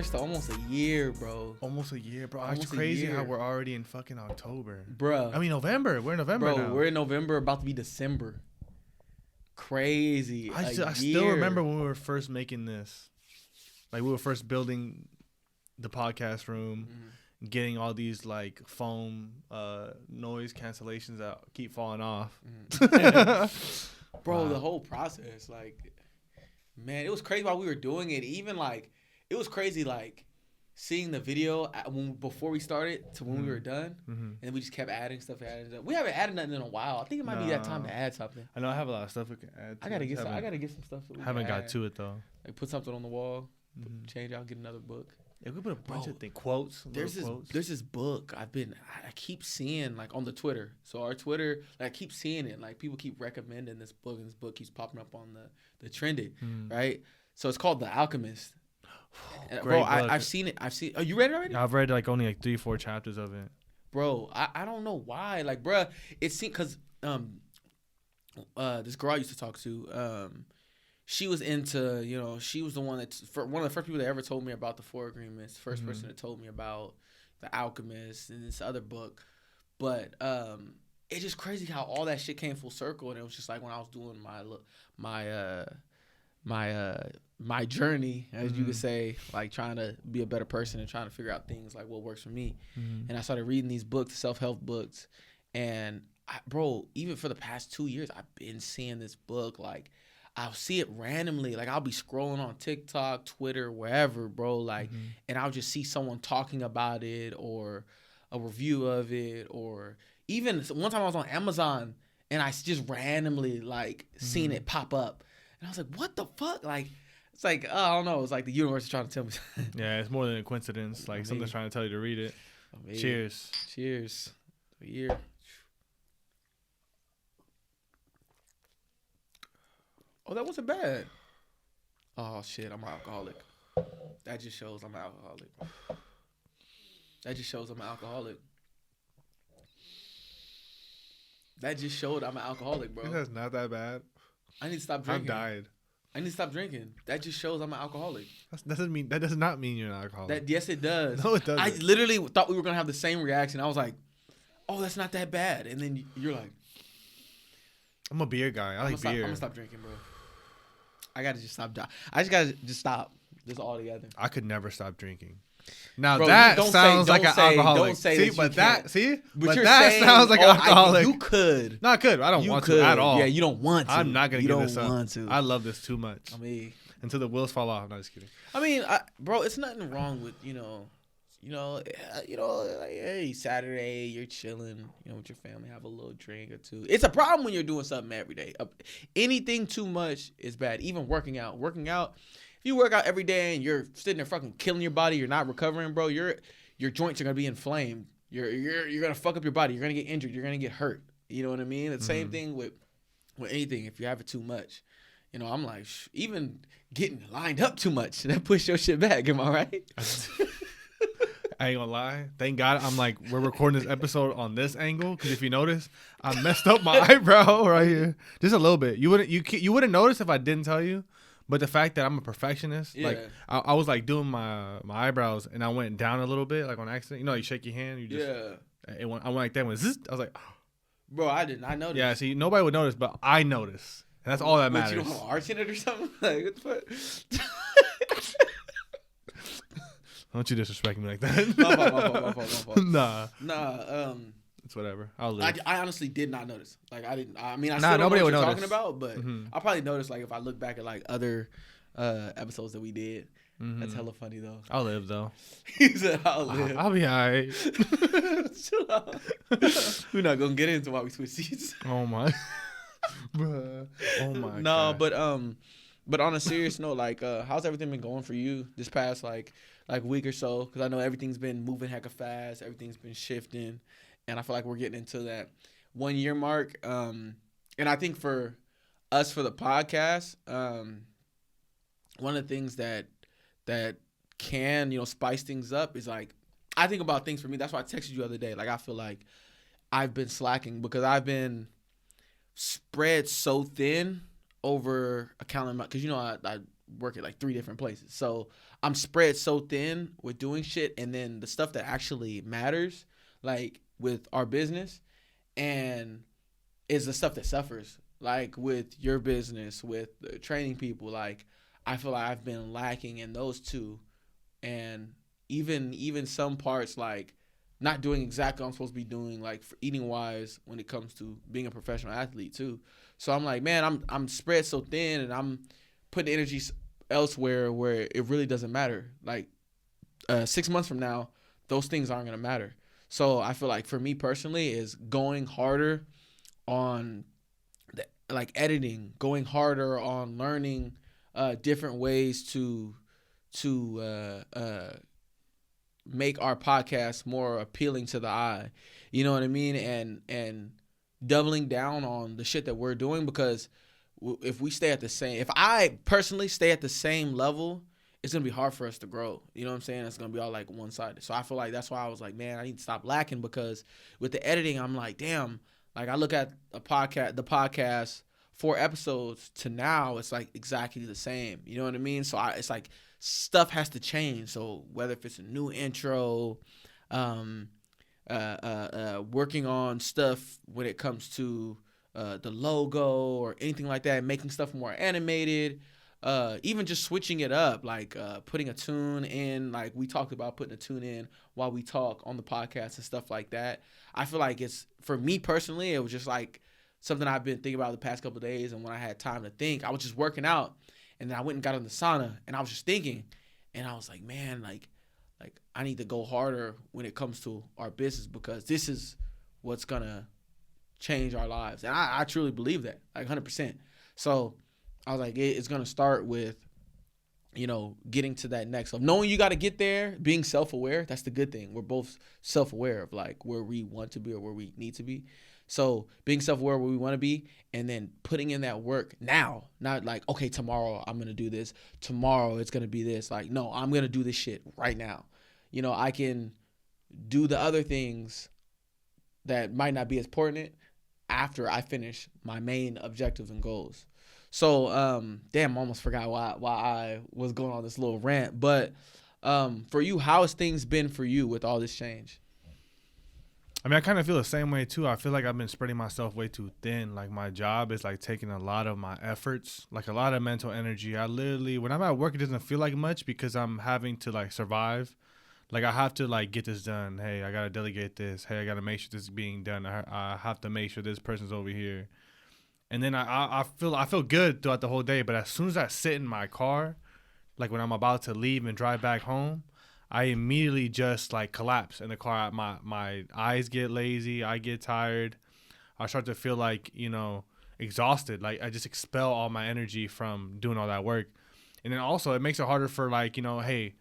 to almost a year, bro. Almost a year, bro. Almost It's a crazy year. how we're already in fucking October. Bro. I mean, November. We're in November now. We're in November, about to be December. Crazy. I still remember when we were first making this. Like, we were first building the podcast room, getting all these, like, foam noise cancellations that keep falling off. Bro, the whole process, like, man, it was crazy while we were doing it. Even, like, it was crazy, like, seeing the video before we started to when we were done, and we just kept adding stuff. We haven't added nothing in a while. I think it might be that time to add something. I know I have a lot of stuff we can add. I gotta get some stuff. That we haven't can got add. to it though. Like put something on the wall, change out, get another book. If we put a bunch of things, quotes. There's this book I keep seeing like on the Twitter. So our Twitter, like, I keep seeing it. Like people keep recommending this book, and this book keeps popping up on the trending, right? So it's called The Alchemist. Bro, I've seen it. Oh, you read it already? I've read like only like 3-4 chapters of it. Bro, I don't know why. Like, bro, it seemed because this girl I used to talk to, she was into, she was the one one of the first people that ever told me about the Four Agreements. First person that told me about The Alchemist and this other book. But it's just crazy how all that shit came full circle, and it was just like when I was doing my journey, as you could say, like trying to be a better person and trying to figure out things like what works for me. And I started reading these books, self-help books, and bro, even for the past 2 years, I've been seeing this book. Like, I'll see it randomly. Like, I'll be scrolling on TikTok, Twitter, wherever, bro. Like, and I'll just see someone talking about it or a review of it, or even one time I was on Amazon and I just randomly like seen it pop up, and I was like, what the fuck? Like, it's like, I don't know. It's like the universe is trying to tell me. Yeah, it's more than a coincidence. Like, something's trying to tell you to read it. Cheers. Cheers. A year. Oh, that wasn't bad. Oh, shit. I'm an alcoholic. That just shows I'm an alcoholic. That just showed I'm an alcoholic, bro. That's not that bad. I need to stop drinking. I've died. I need to stop drinking. That just shows I'm an alcoholic. That does not mean you're an alcoholic. Yes, it does. No, it doesn't. I literally thought we were gonna have the same reaction. I was like, "Oh, that's not that bad," and then you're like, "I'm a beer guy. I like beer." I'm gonna stop drinking, bro. I gotta just stop. I just gotta just stop this altogether. I could never stop drinking. Now, bro, that sounds like an alcoholic. Don't say see, that but that sounds like an alcoholic. You could. No, I could. I don't want to at all. Yeah, you don't want to. I'm not gonna give this up. You don't want to. I love this too much. I mean, until the wheels fall off. I'm not just kidding. I mean, bro, it's nothing wrong with like, hey, Saturday, you're chilling, with your family, have a little drink or two. It's a problem when you're doing something every day. Anything too much is bad. Even working out. If you work out every day and you're sitting there fucking killing your body, you're not recovering, bro. Your joints are gonna be inflamed. You're gonna fuck up your body. You're gonna get injured. You're gonna get hurt. You know what I mean? The same thing with anything. If you have it too much, I'm like, even getting lined up too much, that push your shit back. Am I right? I ain't gonna lie. Thank God I'm like, we're recording this episode on this angle, because if you notice, I messed up my eyebrow right here. Just a little bit. You wouldn't notice if I didn't tell you. But the fact that I'm a perfectionist, like I was like doing my eyebrows and I went down a little bit, like on accident. You shake your hand, you just I went like that. I was like, oh. Bro, I didn't. I noticed. Yeah, see, nobody would notice, but I noticed, and that's all that matters. You don't have arch in it or something? Like, what the fuck? Don't you disrespect me like that? My fault. Nah. It's whatever. I'll live. I honestly did not notice. Like, I didn't. I mean, I still don't know what you're talking about, but I'll probably notice, like, if I look back at, like, other episodes that we did. That's hella funny, though. I'll live, though. He said, I'll live. I'll be all right. Chill out. We're not going to get into why we switch seats. Oh, my. Bruh. Oh, my No, God. but on a serious note, like, how's everything been going for you this past, like week or so? Because I know everything's been moving hecka fast. Everything's been shifting. And I feel like we're getting into that 1 year mark. And I think for us, for the podcast, one of the things that can, spice things up is, like, I think about things for me. That's why I texted you the other day. Like, I feel like I've been slacking because I've been spread so thin over a calendar month. Because, work at like 3 different places. So I'm spread so thin with doing shit, and then the stuff that actually matters, like with our business, and is the stuff that suffers. Like with your business, with training people, like I feel like I've been lacking in those two, and even some parts like not doing exactly what I'm supposed to be doing, like for eating wise when it comes to being a professional athlete too. So I'm like, man, I'm spread so thin, and I'm putting energy elsewhere where it really doesn't matter. Like 6 months from now, those things aren't gonna matter. So I feel like for me personally is going harder on like editing, going harder on learning different ways to make our podcast more appealing to the eye. You know what I mean? And doubling down on the shit that we're doing, because if we stay at the same, if I personally stay at the same level, it's gonna be hard for us to grow. You know what I'm saying? It's gonna be all like one sided. So I feel like that's why I was like, man, I need to stop lacking, because with the editing, I'm like, damn. Like I look at the podcast 4 episodes to now, it's like exactly the same. You know what I mean? So it's like stuff has to change. So whether if it's a new intro, working on stuff when it comes to the logo or anything like that, making stuff more animated, even just switching it up, like putting a tune in, like we talked about putting a tune in while we talk on the podcast and stuff like that. I feel like it's, for me personally, it was just like something I've been thinking about the past couple of days. And when I had time to think, I was just working out, and then I went and got in the sauna, and I was just thinking, and I was like, man, like I need to go harder when it comes to our business, because this is what's gonna change our lives. And I truly believe that, like 100%. So I was like, it's gonna start with, you know, getting to that next level. Knowing you got to get there, being self-aware, that's the good thing. We're both self-aware of like where we want to be or where we need to be. So being self-aware where we want to be, and then putting in that work now, not like, okay, tomorrow I'm going to do this. Tomorrow it's going to be this. Like, no, I'm going to do this shit right now. You know, I can do the other things that might not be as important after I finish my main objectives and goals. So, damn, I almost forgot why I was going on this little rant. But for you, how has things been for you with all this change? I mean, I kind of feel the same way too. I feel like I've been spreading myself way too thin. Like my job is like taking a lot of my efforts, like a lot of mental energy. I literally, when I'm at work, it doesn't feel like much because I'm having to like survive. Like I have to like get this done. Hey, I got to delegate this. Hey, I got to make sure this is being done. I have to make sure this person's over here. And then I feel good throughout the whole day. But as soon as I sit in my car, like when I'm about to leave and drive back home, I immediately just like collapse in the car. My eyes get lazy. I get tired. I start to feel like, you know, exhausted. Like I just expel all my energy from doing all that work. And then also it makes it harder for like, you know, hey,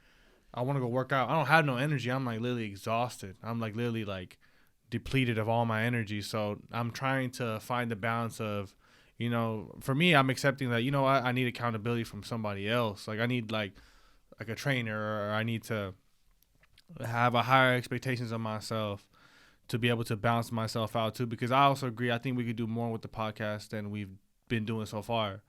I want to go work out. I don't have no energy. I'm like literally exhausted. I'm like literally like depleted of all my energy. So I'm trying to find the balance of, you know, for me, I'm accepting that, you know, I need accountability from somebody else. Like I need like a trainer, or I need to have a higher expectations of myself to be able to balance myself out too. Because I also agree, I think we could do more with the podcast than we've been doing so far.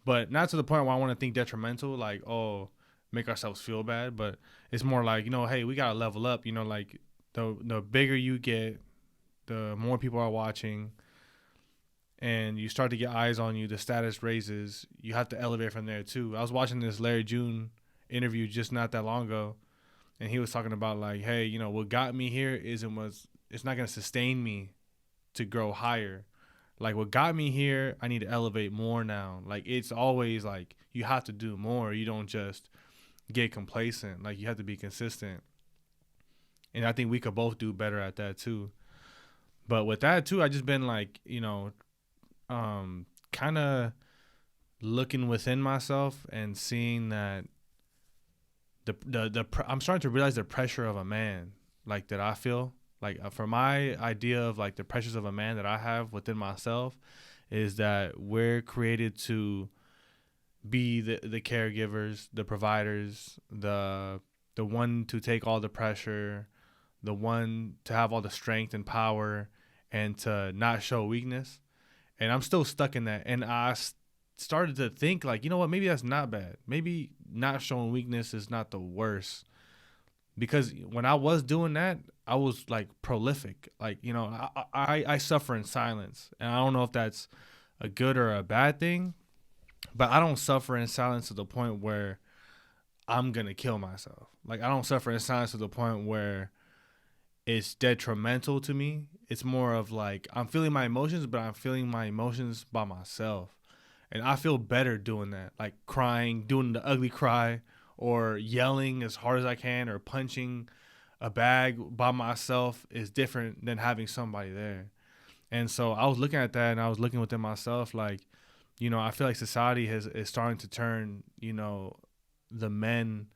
But not to the point where I want to think detrimental, like, oh, make ourselves feel bad. But it's more like, you know, hey, we got to level up. You know, like the bigger you get, the more people are watching, and you start to get eyes on you, the status raises. You have to elevate from there too. I was watching this Larry June interview just not that long ago, and he was talking about like, hey, you know, what got me here it's not going to sustain me to grow higher. Like what got me here, I need to elevate more now. Like it's always like you have to do more. You don't just get complacent. Like you have to be consistent. And I think we could both do better at that too. But with that too, I just been like, you know, kind of looking within myself and seeing that I'm starting to realize the pressure of a man, like that I feel like for my idea of like the pressures of a man that I have within myself is that we're created to be the caregivers, the providers, the one to take all the pressure, the one to have all the strength and power and to not show weakness. And I'm still stuck in that. And I started to think like, you know what, maybe that's not bad. Maybe not showing weakness is not the worst. Because when I was doing that, I was like prolific. Like, you know, I suffer in silence. And I don't know if that's a good or a bad thing, but I don't suffer in silence to the point where I'm going to kill myself. Like, I don't suffer in silence to the point where it's detrimental to me. It's more of like, I'm feeling my emotions, but I'm feeling my emotions by myself. And I feel better doing that. Like crying, doing the ugly cry, or yelling as hard as I can, or punching a bag by myself is different than having somebody there. And so I was looking at that, and I was looking within myself, like, you know, I feel like society is starting to turn, you know, the men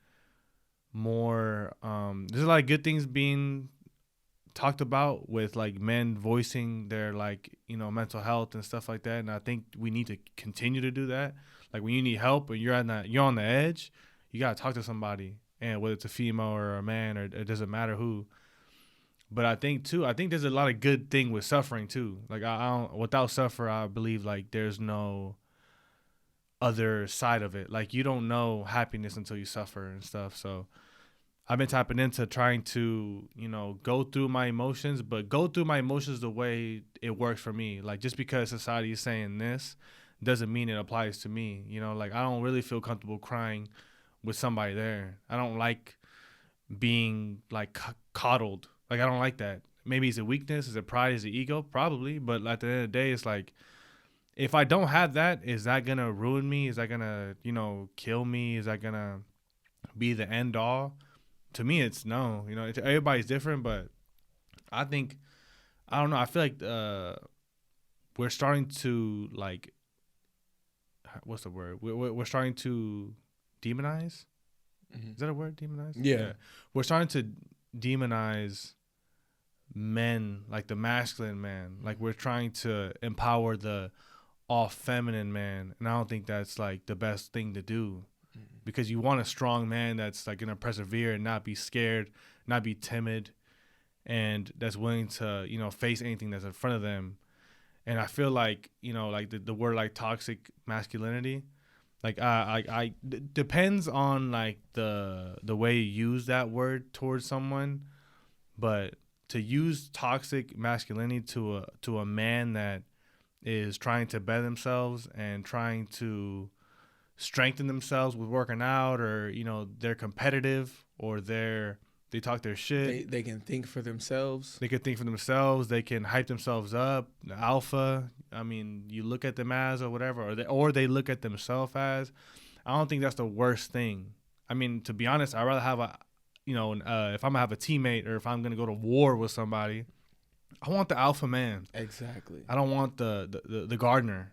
more. There's a lot of good things being talked about with like men voicing their, like, you know, mental health and stuff like that. And I think we need to continue to do that. Like when you need help or you're on the edge, you gotta talk to somebody, and whether it's a female or a man, or it doesn't matter who. But I think there's a lot of good thing with suffering too. Like I don't, without suffer, I believe like there's no other side of it. Like you don't know happiness until you suffer and stuff. So I've been tapping into trying to, you know, go through my emotions, but go through my emotions the way it works for me. Like just because society is saying this doesn't mean it applies to me. You know, like I don't really feel comfortable crying with somebody there. I don't like being like coddled. Like I don't like that. Maybe it's a weakness, is it pride, is it ego? Probably. But at the end of the day, it's like, if I don't have that, is that gonna ruin me? Is that gonna, you know, kill me? Is that gonna be the end all? To me, it's no. You know, everybody's different, but I think, I don't know. I feel like we're starting to like, what's the word? We're starting to demonize. Mm-hmm. Is that a word? Demonize? Yeah. We're starting to demonize men, like the masculine man. Like we're trying to empower the all feminine man, and I don't think that's like the best thing to do, because you want a strong man that's like gonna persevere and not be scared, not be timid, and that's willing to, you know, face anything that's in front of them. And I feel like, you know, like the word like toxic masculinity, like I depends on like the way you use that word towards someone, but to use toxic masculinity to a man that is trying to better themselves and trying to strengthen themselves with working out, or, you know, they're competitive, or they talk their shit. They can think for themselves. They can think for themselves. They can hype themselves up. The alpha. I mean, you look at them as or whatever, or they look at themselves as. I don't think that's the worst thing. I mean, to be honest, I'd rather have a, you know, if I'm gonna have a teammate, or if I'm gonna go to war with somebody, I want the alpha man. Exactly. I don't want the gardener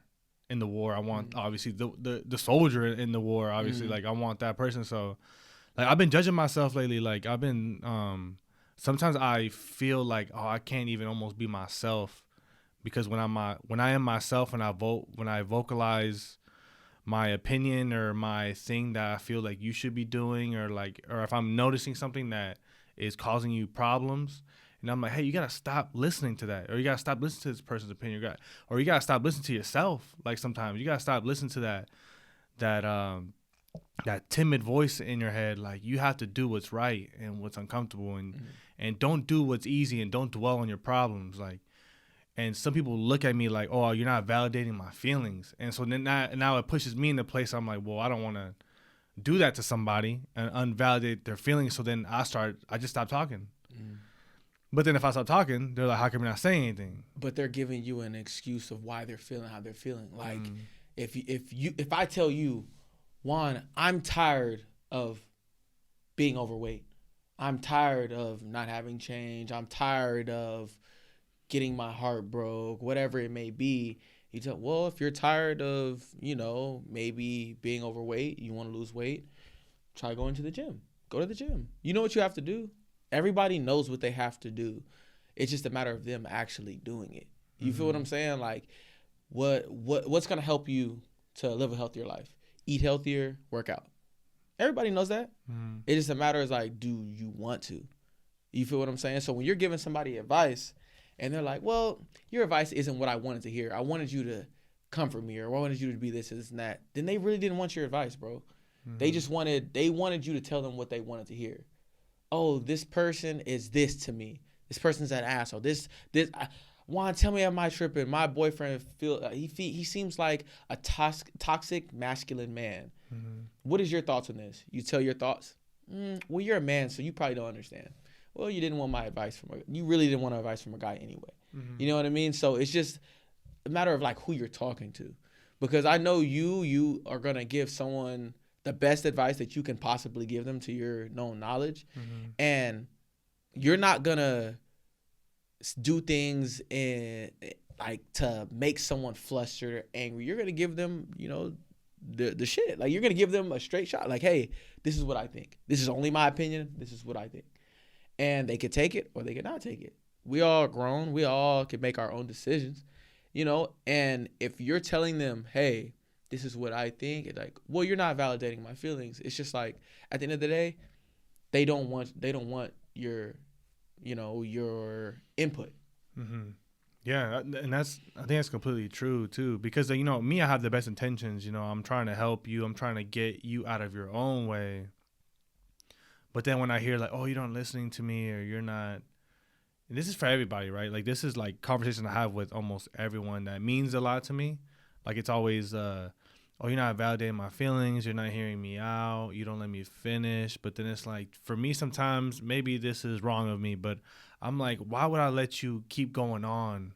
in the war. I want obviously the soldier in the war. Obviously, like I want that person. So, like I've been judging myself lately. Like I've been sometimes I feel like, oh, I can't even almost be myself, because when I am myself and when I vocalize my opinion or my thing that I feel like you should be doing, or if I'm noticing something that is causing you problems, and I'm like, hey, you gotta stop listening to that, or you gotta stop listening to this person's opinion, or you gotta stop listening to yourself. Like sometimes you gotta stop listening to that timid voice in your head. Like you have to do what's right and what's uncomfortable, and don't do what's easy, and don't dwell on your problems. Like, and some people look at me like, oh, you're not validating my feelings, and so then now it pushes me in the place. I'm like, well, I don't want to do that to somebody and unvalidate their feelings. So then I just stop talking. But then if I stop talking, they're like, how come you're not saying anything? But they're giving you an excuse of why they're feeling how they're feeling. Like if I tell you, Juan, I'm tired of being overweight. I'm tired of not having change. I'm tired of getting my heart broke, whatever it may be. You tell, well, if you're tired of, you know, maybe being overweight, you want to lose weight, try going to the gym. Go to the gym. You know what you have to do. Everybody knows what they have to do. It's just a matter of them actually doing it. You feel what I'm saying? Like, what's gonna help you to live a healthier life? Eat healthier, work out. Everybody knows that. It's just a matter of like, do you want to? You feel what I'm saying? So when you're giving somebody advice and they're like, well, your advice isn't what I wanted to hear. I wanted you to comfort me, or I wanted you to be this and this and that, then they really didn't want your advice, bro. Mm-hmm. They wanted you to tell them what they wanted to hear. Oh, this person is this to me. This person's that asshole. Juan, tell me, am I tripping? My boyfriend he seems like a toxic masculine man. Mm-hmm. What is your thoughts on this? You tell your thoughts. Well, you're a man, so you probably don't understand. Well, you didn't want my advice you really didn't want advice from a guy anyway. Mm-hmm. You know what I mean? So it's just a matter of like who you're talking to, because I know you are gonna give someone the best advice that you can possibly give them to your known knowledge, and you're not gonna do things like to make someone flustered or angry. You're gonna give them, the shit. Like, you're gonna give them a straight shot. Like, hey, this is what I think. This is only my opinion. This is what I think, and they could take it or they could not take it. We all grown. We all can make our own decisions, And if you're telling them, hey, this is what I think, it's like, well, you're not validating my feelings. It's just like, at the end of the day, they don't want your your input. Mm-hmm. Yeah, and I think that's completely true too, because me, I have the best intentions. I'm trying to help you. I'm trying to get you out of your own way. But then when I hear like, oh, you're not listening to me, or you're not, and this is for everybody, right? Like, this is like conversation I have with almost everyone that means a lot to me. Like, it's always, oh, you're not validating my feelings. You're not hearing me out. You don't let me finish. But then it's like, for me, sometimes maybe this is wrong of me, but I'm like, why would I let you keep going on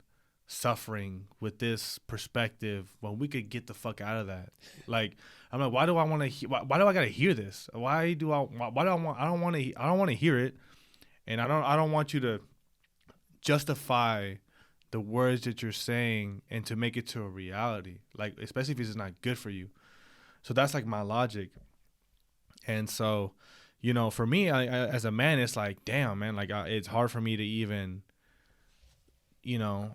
suffering with this perspective when we could get the fuck out of that? Like, I'm like, why do I want to? Why do I gotta hear this? I don't want to hear it, and I don't want you to justify the words that you're saying and to make it to a reality, like, especially if it's not good for you. So that's like my logic. And so, for me, I as a man, it's like, damn, man, like, it's hard for me to even,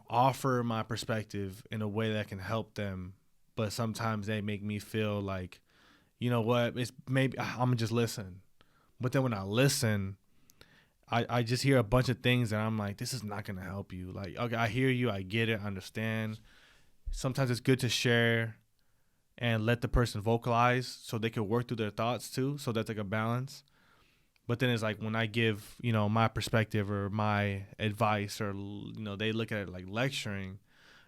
offer my perspective in a way that can help them. But sometimes they make me feel like, what, it's maybe I'm gonna just listen. But then when I listen, I just hear a bunch of things and I'm like, this is not going to help you. Like, okay, I hear you. I get it. I understand. Sometimes it's good to share and let the person vocalize so they can work through their thoughts too. So that's like a balance. But then it's like when I give, my perspective or my advice, or, they look at it like lecturing.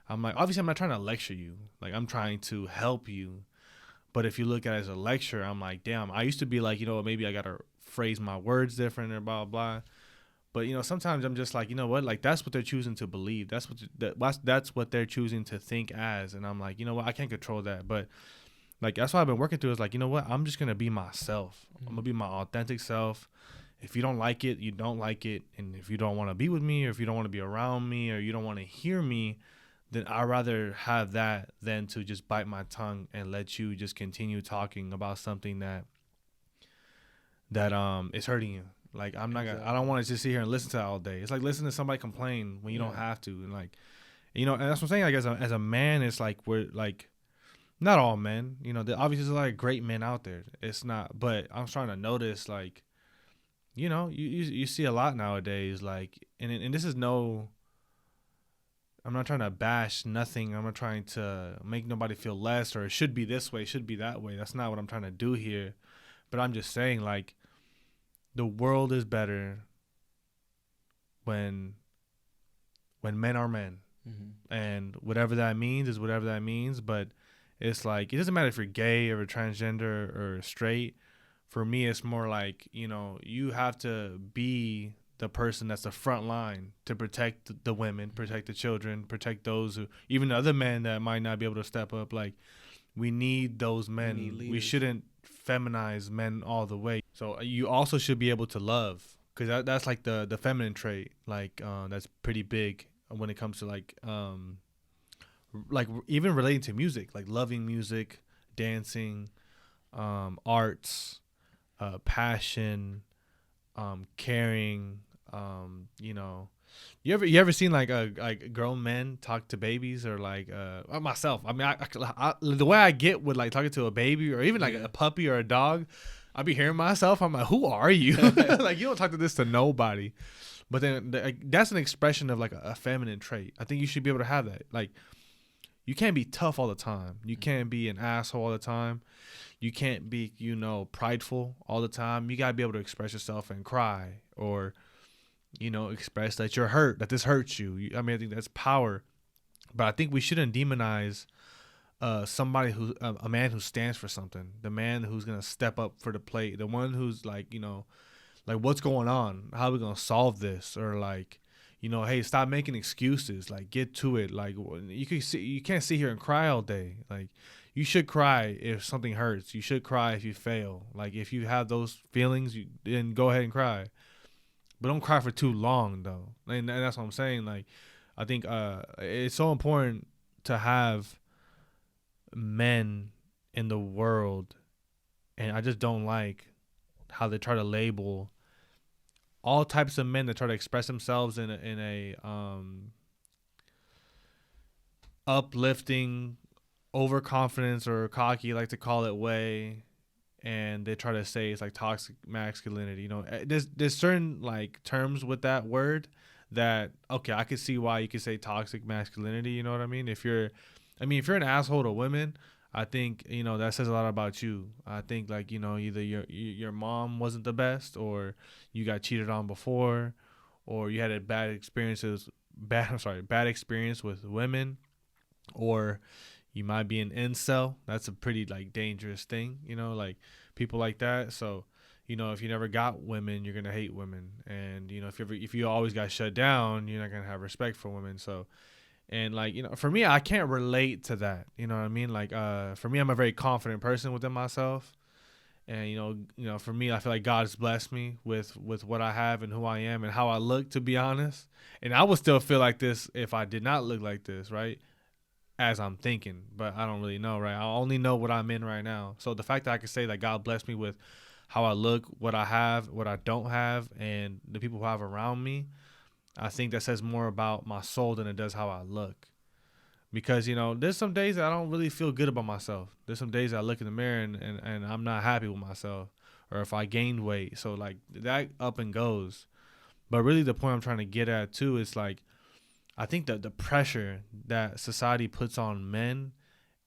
I'm like, obviously I'm not trying to lecture you. Like, I'm trying to help you. But if you look at it as a lecture, I'm like, damn, I used to be like, maybe I got to phrase my words different or blah, blah. But, sometimes I'm just like, what? Like, that's what they're choosing to believe. That's what they're choosing to think as. And I'm like, I can't control that. But, like, that's what I've been working through, is like, what? I'm just going to be myself. I'm going to be my authentic self. If you don't like it, you don't like it. And if you don't want to be with me, or if you don't want to be around me, or you don't want to hear me, then I'd rather have that than to just bite my tongue and let you just continue talking about something that is hurting you. Like, I'm not gonna, I don't want to just sit here and listen to that all day. It's like listening to somebody complain when you don't have to. And like, and that's what I'm saying. Like, as a man, it's like, we're like, not all men, obviously there's a lot of great men out there. It's not, but I'm trying to notice, like, you see a lot nowadays, like, and this is I'm not trying to bash nothing. I'm not trying to make nobody feel less, or it should be this way, it should be that way. That's not what I'm trying to do here. But I'm just saying, like, the world is better when men are men. Mm-hmm. And whatever that means is whatever that means. But it's like, it doesn't matter if you're gay or transgender or straight. For me, it's more like, you have to be the person that's the front line to protect the women, protect the children, protect those who, even the other men that might not be able to step up. Like, we need those men. We shouldn't feminize men all the way. So you also should be able to love, because that's like the feminine trait. Like, that's pretty big when it comes to like even relating to music, like loving music, dancing, arts, passion, caring. You ever seen like grown men talk to babies, or like myself? I mean, I the way I get with like talking to a baby, or even like a puppy or a dog, I be hearing myself. I'm like, who are you? Like, you don't talk to this to nobody. But then that's an expression of like a feminine trait. I think you should be able to have that. Like, you can't be tough all the time. You can't be an asshole all the time. You can't be, prideful all the time. You got to be able to express yourself and cry, or, express that you're hurt, that this hurts you. I mean, I think that's power. But I think we shouldn't demonize somebody who, a man who stands for something, the man who's going to step up for the plate, the one who's like, like, what's going on? How are we going to solve this? Or like, hey, stop making excuses. Like, get to it. Like, you can't sit here and cry all day. Like, you should cry if something hurts. You should cry if you fail. Like, if you have those feelings, then go ahead and cry. But don't cry for too long, though. And that's what I'm saying. Like, I think it's so important to have men in the world, and I just don't like how they try to label all types of men that try to express themselves in a uplifting, overconfidence or cocky, like to call it, way, and they try to say it's like toxic masculinity. There's certain like terms with that word that, okay, I could see why you could say toxic masculinity. You know what I mean? If you're an asshole to women, I think that says a lot about you. I think like either your mom wasn't the best, or you got cheated on before, or you had a bad experience with women, or you might be an incel. That's a pretty like dangerous thing, like people like that. So, if you never got women, you're gonna hate women, and if you always got shut down, you're not gonna have respect for women. So, and like for me, I can't relate to that. You know what I mean? Like for me, I'm a very confident person within myself, and for me, I feel like God's blessed me with what I have and who I am and how I look. To be honest, and I would still feel like this if I did not look like this, right? As I'm thinking, but I don't really know, right? I only know what I'm in right now. So the fact that I can say that God blessed me with how I look, what I have, what I don't have, and the people who I have around me, I think that says more about my soul than it does how I look. Because, there's some days that I don't really feel good about myself. There's some days that I look in the mirror and I'm not happy with myself, or if I gained weight. So like that up and goes. But really the point I'm trying to get at too is like, I think that the pressure that society puts on men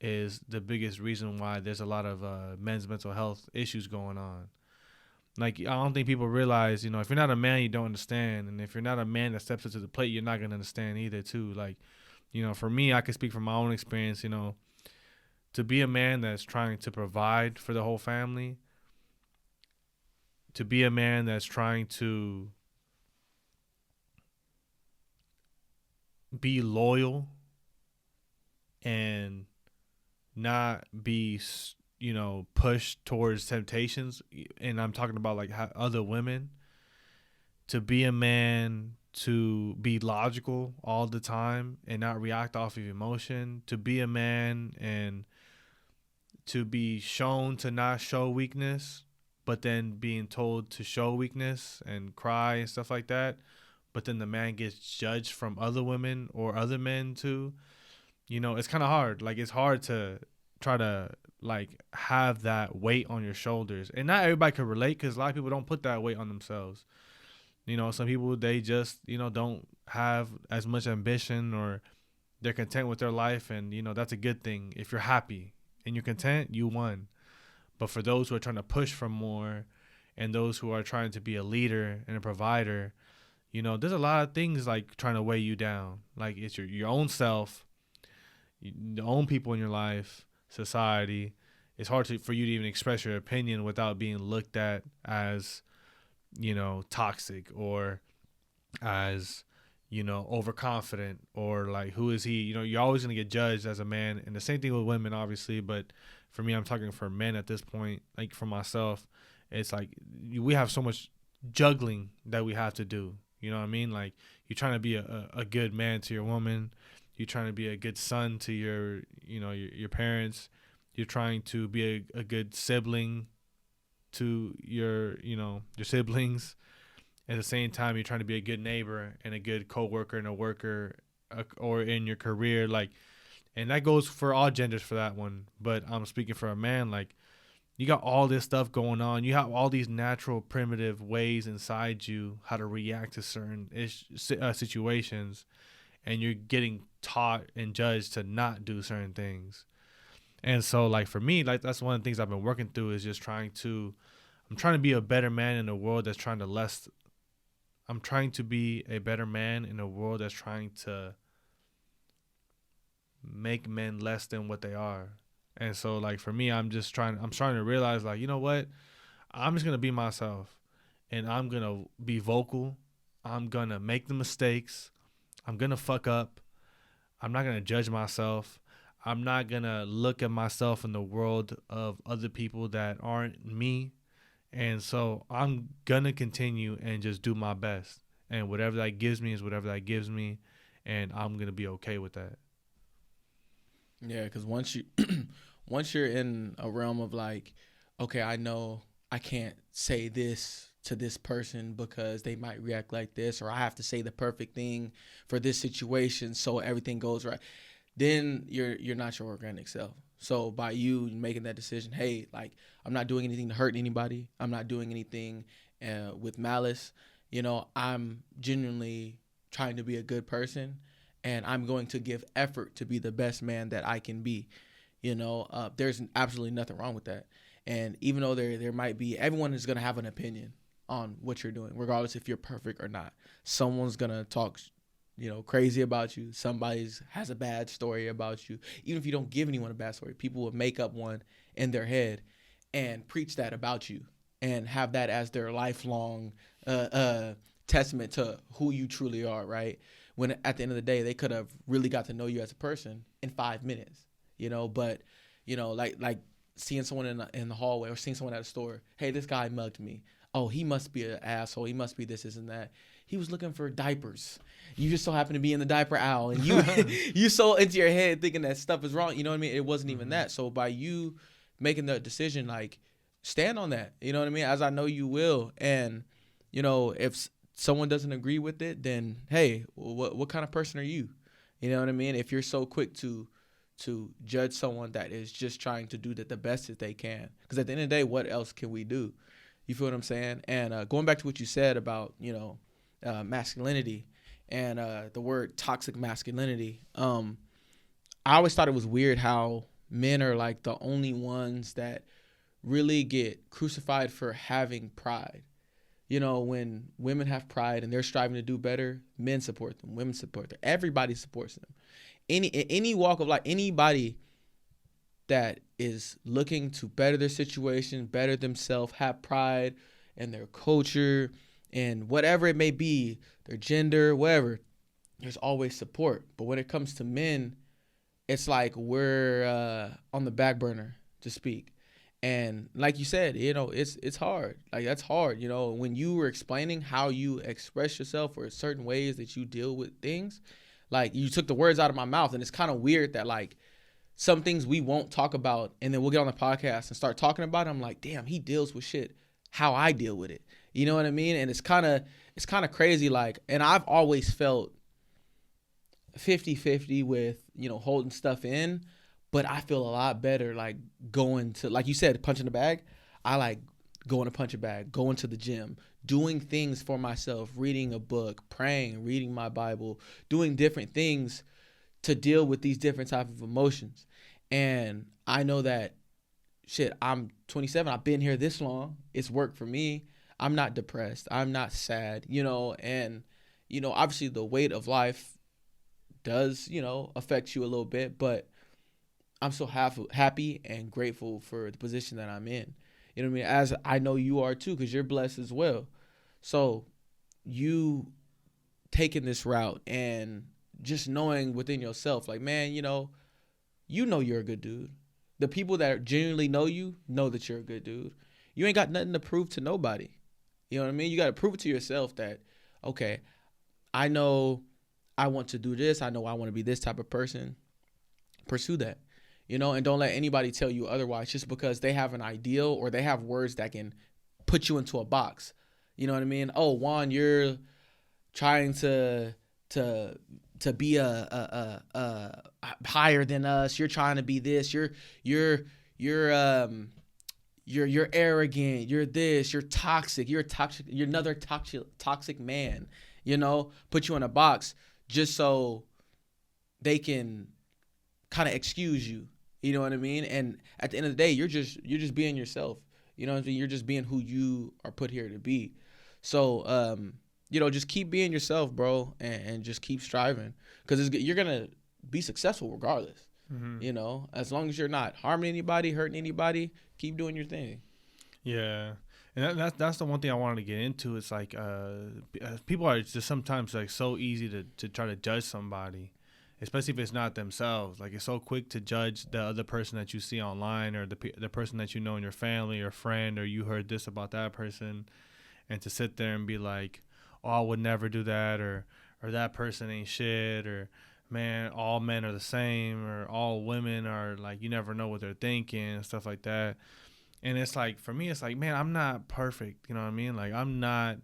is the biggest reason why there's a lot of men's mental health issues going on. Like, I don't think people realize, if you're not a man, you don't understand. And if you're not a man that steps up to the plate, you're not going to understand either, too. Like, for me, I can speak from my own experience, to be a man that's trying to provide for the whole family, to be a man that's trying to be loyal and not be pushed towards temptations, and I'm talking about like other women, to be a man, to be logical all the time and not react off of emotion, to be a man and to be shown to not show weakness, but then being told to show weakness and cry and stuff like that, but then the man gets judged from other women or other men too. It's kind of hard. Like, it's hard to try to like have that weight on your shoulders, and not everybody can relate because a lot of people don't put that weight on themselves. Some people, they just don't have as much ambition, or they're content with their life, and that's a good thing. If you're happy and you're content, you won. But for those who are trying to push for more, and those who are trying to be a leader and a provider, there's a lot of things like trying to weigh you down. Like, it's your own self, the own people in your life, society. It's hard for you to even express your opinion without being looked at as, toxic, or as, overconfident, or like, who is he? You're always going to get judged as a man. And the same thing with women, obviously. But for me, I'm talking for men at this point. Like, for myself, it's like we have so much juggling that we have to do. You know what I mean? Like, you're trying to be a good man to your woman. You're trying to be a good son to your parents. You're trying to be a good sibling to your siblings. At the same time, you're trying to be a good neighbor and a good coworker and a worker, or in your career. Like, and that goes for all genders for that one. But I'm speaking for a man. Like, you got all this stuff going on. You have all these natural, primitive ways inside you how to react to certain situations, and you're getting taught and judged to not do certain things. And so, like, for me, like, that's one of the things I've been working through is just I'm trying to be a better man in a world that's I'm trying to be a better man in a world that's trying to make men less than what they are. And so, like, for me, I'm starting to realize, like, you know what? I'm just going to be myself, and I'm going to be vocal. I'm going to make the mistakes. I'm going to fuck up. I'm not going to judge myself. I'm not going to look at myself in the world of other people that aren't me. And so I'm going to continue and just do my best. And whatever that gives me is whatever that gives me. And I'm going to be okay with that. Yeah, because once you're in a realm of like, okay, I know I can't say this to this person because they might react like this, or I have to say the perfect thing for this situation so everything goes right, then you're not your organic self. So by you making that decision, hey, like, I'm not doing anything to hurt anybody. I'm not doing anything with malice. You know, I'm genuinely trying to be a good person, and I'm going to give effort to be the best man that I can be. You know, there's absolutely nothing wrong with that. And even though there might be, everyone is going to have an opinion on what you're doing, regardless if you're perfect or not. Someone's going to talk, you know, crazy about you. Somebody has a bad story about you. Even if you don't give anyone a bad story, people will make up one in their head and preach that about you and have that as their lifelong testament to who you truly are, right? When at the end of the day, they could have really got to know you as a person in 5 minutes, you know. But, you know, like seeing someone in the hallway or seeing someone at a store, hey, this guy mugged me. Oh, he must be an asshole. He must be this and that. He was looking for diapers. You just so happen to be in the diaper aisle, and you so into your head thinking that stuff is wrong. You know what I mean? It wasn't even that. So by you making the decision, like, stand on that. You know what I mean? As I know you will. And, you know, if someone doesn't agree with it, then hey, what kind of person are you? You know what I mean? If you're so quick to judge someone that is just trying to do the best that they can, because at the end of the day, what else can we do? You feel what I'm saying? And going back to what you said about, you know, masculinity and the word toxic masculinity, I always thought it was weird how men are like the only ones that really get crucified for having pride. You know, when women have pride and they're striving to do better, men support them, women support them, everybody supports them. Any walk of life, anybody that is looking to better their situation, better themselves, have pride in their culture and whatever it may be, their gender, whatever, there's always support. But when it comes to men, it's like we're on the back burner to speak. And like you said, you know, it's hard. Like, that's hard. You know, when you were explaining how you express yourself or certain ways that you deal with things, like, you took the words out of my mouth. And it's kind of weird that, like, some things we won't talk about, and then we'll get on the podcast and start talking about it. I'm like, damn, he deals with shit how I deal with it. You know what I mean? And it's kind of crazy. Like, and I've always felt 50-50 with, you know, holding stuff in, but I feel a lot better, like, going to, like you said, punching the bag. I like going to punch a bag, going to the gym, doing things for myself, reading a book, praying, reading my Bible, doing different things to deal with these different type of emotions. And I know that, shit, I'm 27. I've been here this long. It's worked for me. I'm not depressed. I'm not sad, you know. And, you know, obviously the weight of life does, you know, affect you a little bit. But I'm so happy and grateful for the position that I'm in. You know what I mean? As I know you are too, because you're blessed as well. So you taking this route and just knowing within yourself, like, man, you know you're a good dude. The people that genuinely know you know that you're a good dude. You ain't got nothing to prove to nobody. You know what I mean? You got to prove it to yourself that, okay, I know I want to do this. I know I want to be this type of person. Pursue that, you know, and don't let anybody tell you otherwise just because they have an ideal or they have words that can put you into a box. You know what I mean? Oh, Juan, you're trying to be a higher than us. You're trying to be this. You're arrogant. You're this. You're toxic. You're toxic. You're another toxic man. You know, put you in a box just so they can kind of excuse you. You know what I mean? And at the end of the day, you're just being yourself. You know what I mean? You're just being who you are put here to be. So, just keep being yourself, bro, and just keep striving, because you're gonna be successful regardless. As long as you're not harming anybody, hurting anybody, keep doing your thing. Yeah. And that's the one thing I wanted to get into. It's like people are just sometimes like so easy to try to judge somebody, especially if it's not themselves. Like, it's so quick to judge the other person that you see online, or the person that you know in your family or friend, or you heard this about that person, and to sit there and be like, oh, I would never do that, or that person ain't shit, or man, all men are the same, or all women are like, you never know what they're thinking, and stuff like that. And it's like, for me, it's like, man, I'm not perfect. You know what I mean? Like, I'm not,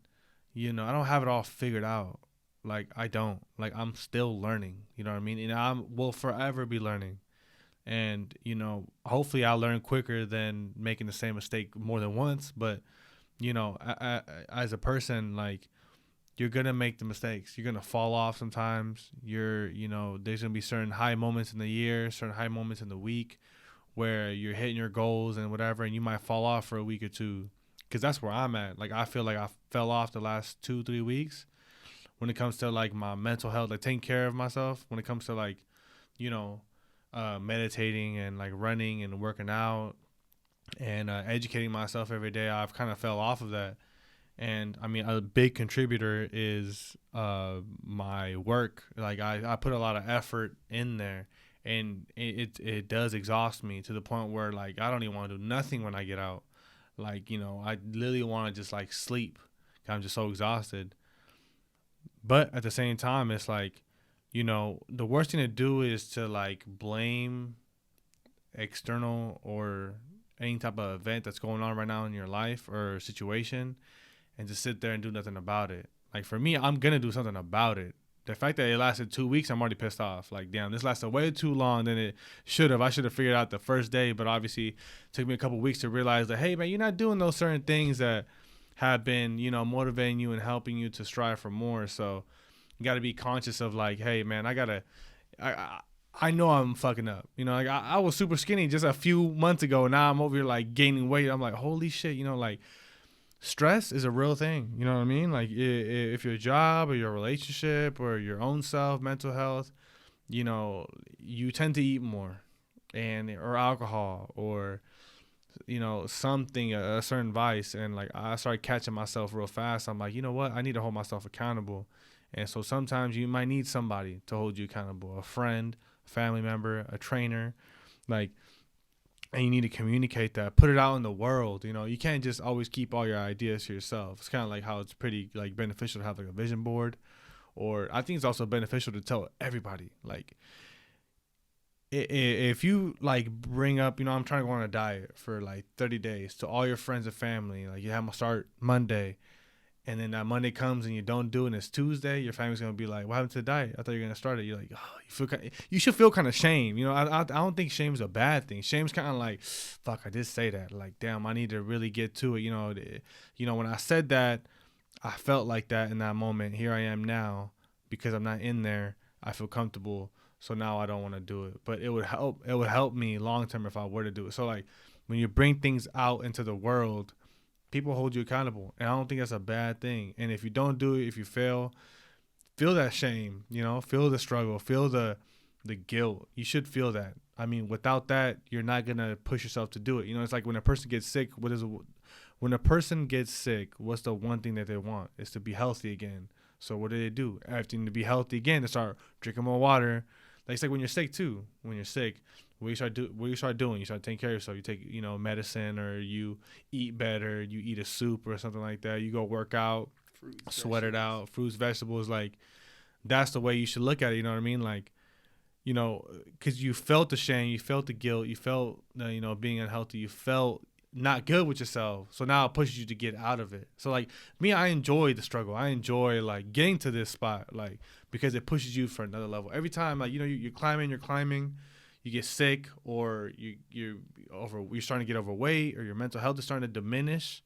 I don't have it all figured out. Like, I don't. Like, I'm still learning. You know what I mean? And I will forever be learning. And, hopefully I'll learn quicker than making the same mistake more than once. But, as a person, like, you're going to make the mistakes. You're going to fall off sometimes. There's going to be certain high moments in the year, certain high moments in the week, where you're hitting your goals and whatever, and you might fall off for a week or two, because that's where I'm at. Like, I feel like I fell off the last 2-3 weeks when it comes to like my mental health, like taking care of myself, when it comes to like, meditating and like running and working out and educating myself every day. I've kind of fell off of that. And I mean, a big contributor is my work. Like, I put a lot of effort in there. And it does exhaust me to the point where, like, I don't even want to do nothing when I get out. Like, I literally want to just, like, sleep. I'm just so exhausted. But at the same time, it's like, the worst thing to do is to, like, blame external or any type of event that's going on right now in your life or situation, and just sit there and do nothing about it. Like, for me, I'm going to do something about it. The fact that it lasted 2 weeks, I'm already pissed off. Like, damn, this lasted way too long than it should have. I should have figured out the first day, but obviously it took me a couple weeks to realize that, hey, man, you're not doing those certain things that have been, motivating you and helping you to strive for more. So you got to be conscious of, like, hey, man, I know I'm fucking up. Like, I was super skinny just a few months ago. Now I'm over here, like, gaining weight. I'm like, holy shit, like, stress is a real thing. You know what I mean? Like, if your job or your relationship or your own self, mental health, you tend to eat more, or alcohol, or, something, a certain vice. And like, I started catching myself real fast. I'm like, you know what? I need to hold myself accountable. And so sometimes you might need somebody to hold you accountable, a friend, a family member, a trainer, like. And you need to communicate that, put it out in the world. You can't just always keep all your ideas to yourself. It's kind of like how it's pretty like beneficial to have like a vision board, or I think it's also beneficial to tell everybody. Like, if you like bring up, I'm trying to go on a diet for like 30 days to all your friends and family, like, you have to start Monday. And then that Monday comes and you don't do it, and it's Tuesday, your family's going to be like, what happened to the diet? I thought you were going to start it. You're like, oh, you should feel kind of shame. I don't think shame is a bad thing. Shame's kind of like, fuck, I did say that. Like, damn, I need to really get to it. When I said that, I felt like that in that moment. Here I am now, because I'm not in there. I feel comfortable. So now I don't want to do it. But it would help me long term if I were to do it. So like, when you bring things out into the world, people hold you accountable, and I don't think that's a bad thing. And if you don't do it, if you fail, feel that shame, feel the struggle, feel the guilt. You should feel that. I mean, without that, you're not going to push yourself to do it. It's like when a person gets sick, when a person gets sick, what's the one thing that they want? Is to be healthy again. So what do? Everything to be healthy again, to start drinking more water. Like, it's like when you're sick too. When you're sick, what you start doing? You start taking care of yourself. You take, medicine, or you eat better. You eat a soup or something like that. You go work out, sweat it out. Fruits, vegetables. Like, that's the way you should look at it. You know what I mean? Like, because you felt the shame, you felt the guilt, you felt, being unhealthy, you felt not good with yourself. So now it pushes you to get out of it. So like me, I enjoy the struggle. I enjoy like getting to this spot, like, because it pushes you for another level. Every time, like, you're climbing, you get sick, or you're starting to get overweight, or your mental health is starting to diminish.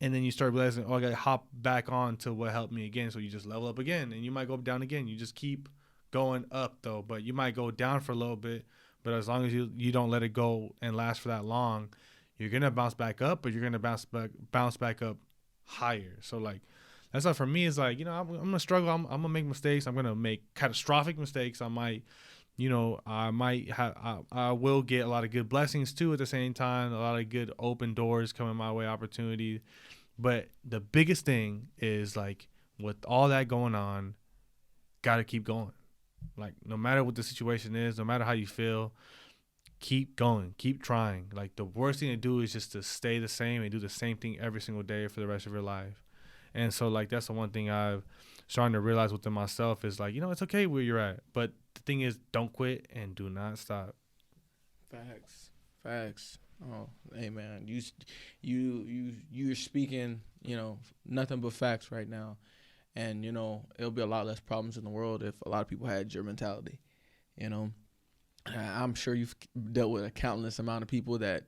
And then you start realizing, I got to hop back on to what helped me again. So you just level up again, and you might go down again. You just keep going up though, but you might go down for a little bit. But as long as you don't let it go and last for that long, you're gonna bounce back up, but you're gonna bounce back up higher. So like that's why for me is like, I'm gonna struggle. I'm gonna make mistakes. I'm gonna make catastrophic mistakes. I might I will get a lot of good blessings too at the same time. A lot of good open doors coming my way, opportunity. But the biggest thing is like with all that going on, gotta keep going. Like no matter what the situation is, no matter how you feel, keep going, keep trying. Like the worst thing to do is just to stay the same and do the same thing every single day for the rest of your life. And so like that's the one thing I've starting to realize within myself is like, it's okay where you're at, but the thing is, don't quit and do not stop. Facts. Oh, hey man, you're speaking, nothing but facts right now. And, it'll be a lot less problems in the world if a lot of people had your mentality, I'm sure you've dealt with a countless amount of people that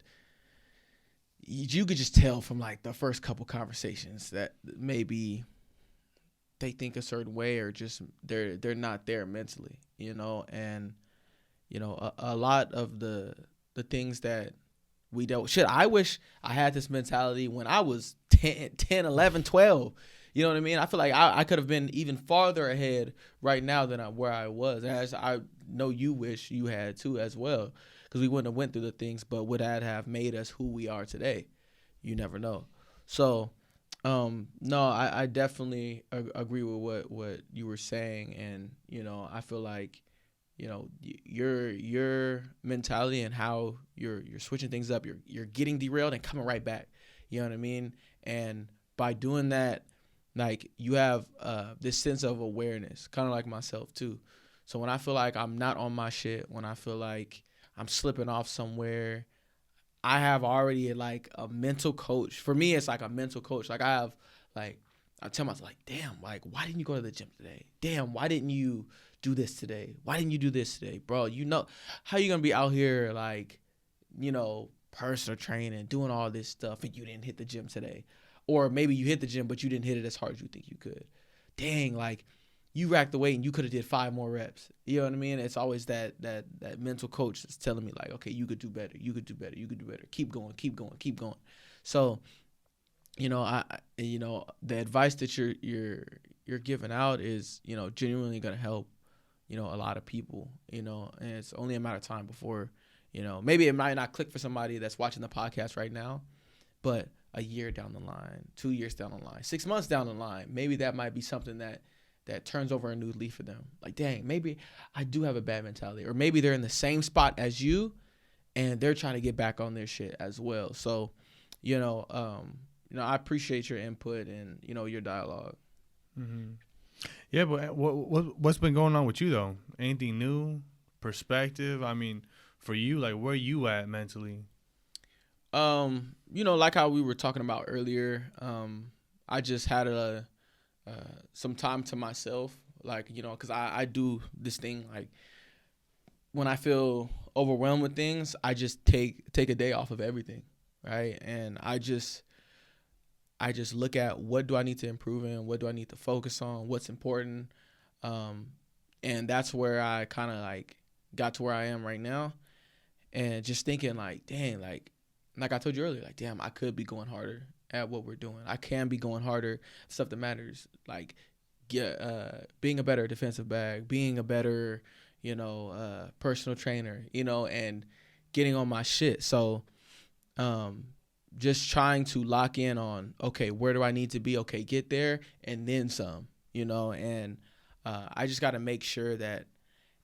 you could just tell from, like, the first couple conversations that maybe they think a certain way or just they're not there mentally, And, a lot of the things that we dealt with. Shit, I wish I had this mentality when I was 10, 11, 12. You know what I mean? I feel like I could have been even farther ahead right now than where I was. As I know you wish you had too as well, because we wouldn't have went through the things, but would that have made us who we are today? You never know. So, no, I definitely agree with what you were saying. And, I feel like, your mentality and how you're switching things up, you're getting derailed and coming right back. You know what I mean? And by doing that, like you have this sense of awareness, kind of like myself too. So when I feel like I'm not on my shit, when I feel like I'm slipping off somewhere, I have already like a mental coach. For me, it's like a mental coach. Like I tell myself like, damn, like why didn't you go to the gym today? Damn, why didn't you do this today? Why didn't you do this today? Bro, how you gonna be out here like, personal training, doing all this stuff and you didn't hit the gym today? Or maybe you hit the gym, but you didn't hit it as hard as you think you could. Dang, like you racked the weight and you could have did 5 more reps. You know what I mean? It's always that mental coach that's telling me like, okay, you could do better. You could do better. You could do better. Keep going. Keep going. Keep going. So, the advice that you're giving out is, genuinely going to help, a lot of people, and it's only a matter of time before, maybe it might not click for somebody that's watching the podcast right now, but a year down the line, 2 years down the line, 6 months down the line, maybe that might be something that turns over a new leaf for them. Like, dang, maybe I do have a bad mentality, or maybe they're in the same spot as you and they're trying to get back on their shit as well. So, I appreciate your input and, your dialogue. Mm-hmm. Yeah, but what's been going on with you though? Anything new? Perspective? I mean, for you, like where you at mentally? Like how we were talking about earlier, I just had some time to myself, like, because I do this thing, like when I feel overwhelmed with things, I just take a day off of everything, right? And I just look at what do I need to improve in, what do I need to focus on, what's important, and that's where I kind of like got to where I am right now, and just thinking like, dang, like I told you earlier, like, damn, I could be going harder at what we're doing. I can be going harder, stuff that matters, like being a better defensive back, being a better, personal trainer, and getting on my shit. So, just trying to lock in on, okay, where do I need to be? Okay, get there and then some, and I just got to make sure that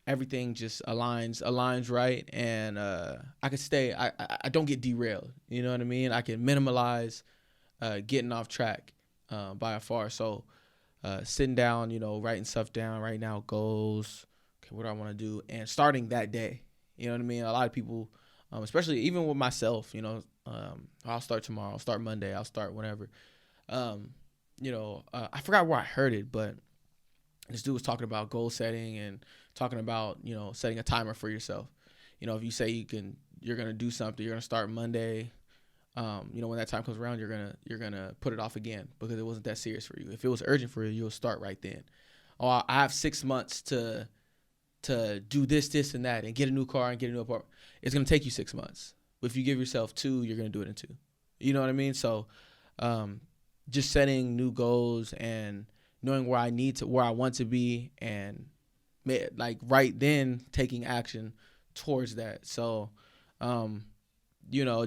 everything just aligns right, and I can stay. I don't get derailed. You know what I mean? I can minimize getting off track by far. So sitting down, writing stuff down right now, goals. Okay, what do I want to do? And starting that day. You know what I mean? A lot of people, especially even with myself, I'll start tomorrow. I'll start Monday. I'll start whenever. I forgot where I heard it, but this dude was talking about goal setting and talking about, setting a timer for yourself. If you say you're going to do something, you're going to start Monday, when that time comes around, you're going to put it off again because it wasn't that serious for you. If it was urgent for you, you'll start right then. Oh, I have 6 months to to do this, and that, and get a new car and get a new apartment. It's going to take you 6 months. But if you give yourself 2, you're going to do it in 2. You know what I mean? So just setting new goals and knowing where I want to be, and like right then taking action towards that. So,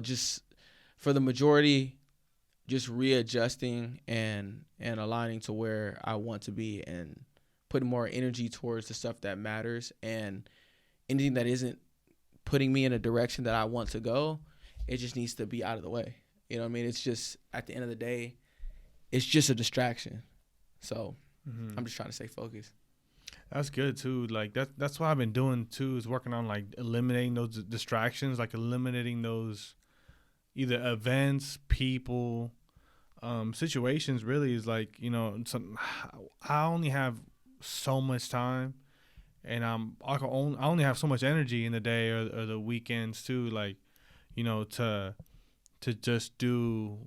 just for the majority, just readjusting and aligning to where I want to be, and putting more energy towards the stuff that matters, and anything that isn't putting me in a direction that I want to go, it just needs to be out of the way. You know what I mean? It's just, at the end of the day, it's just a distraction. So I'm just trying to stay focused. That's good too. Like that's what I've been doing too, is working on like eliminating those distractions, like eliminating those either events, people, situations. Really, is like, I only have so much time, and I only have so much energy in the day or the weekends too. Like, to just do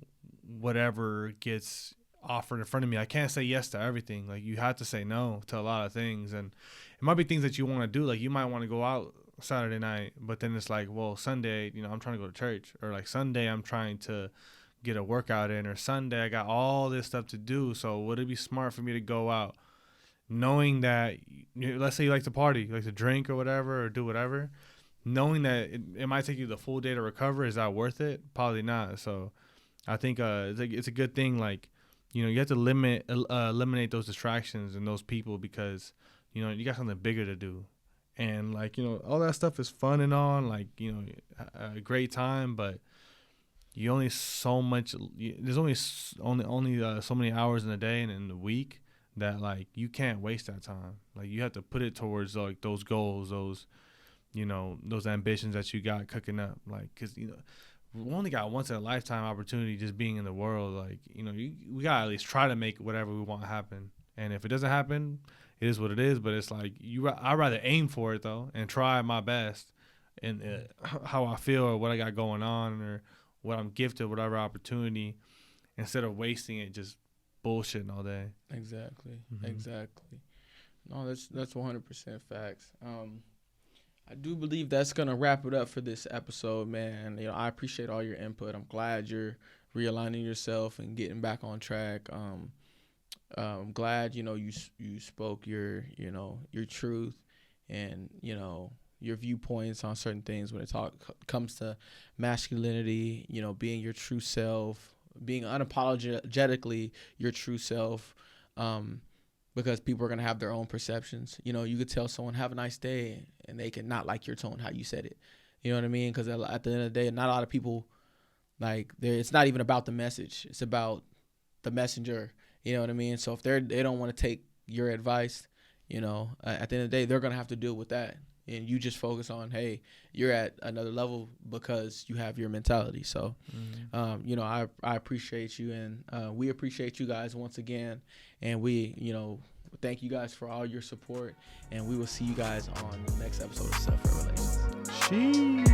whatever gets offered in front of me. I can't say yes to everything. Like, you have to say no to a lot of things, and it might be things that you want to do. Like, you might want to go out Saturday night, but then it's like, well, Sunday, I'm trying to go to church, or like Sunday I'm trying to get a workout in, or Sunday I got all this stuff to do. So would it be smart for me to go out, knowing that, let's say you like to party, you like to drink or whatever, or do whatever, knowing that it might take you the full day to recover? Is that worth it? Probably not. So I think it's a good thing. Like, you have to eliminate those distractions and those people, because you got something bigger to do. And like, all that stuff is fun and all, like, a great time, but there's only so many hours in a day and in the week that, like, you can't waste that time. Like, you have to put it towards like those goals, those ambitions that you got cooking up. Like, cause we only got once in a lifetime opportunity just being in the world. Like, we gotta at least try to make whatever we want happen. And if it doesn't happen, it is what it is. But it's like, I'd rather aim for it though, and try my best, and how I feel, or what I got going on, or what I'm gifted, whatever opportunity, instead of wasting it just bullshitting all day. Exactly. No, that's 100% facts. I do believe that's going to wrap it up for this episode, man. I appreciate all your input. I'm glad you're realigning yourself and getting back on track. I'm glad, you spoke your truth, and, your viewpoints on certain things when it comes to masculinity, being your true self, being unapologetically your true self, because people are going to have their own perceptions. You could tell someone, have a nice day, and they can not like your tone, how you said it. You know what I mean? Because at the end of the day, not a lot of people, like, it's not even about the message. It's about the messenger. You know what I mean? So if they don't want to take your advice, at the end of the day, they're going to have to deal with that. And you just focus on, hey, you're at another level because you have your mentality. So, I appreciate you, and we appreciate you guys once again. And we, thank you guys for all your support. And we will see you guys on the next episode of Self-Revelations. Sheesh.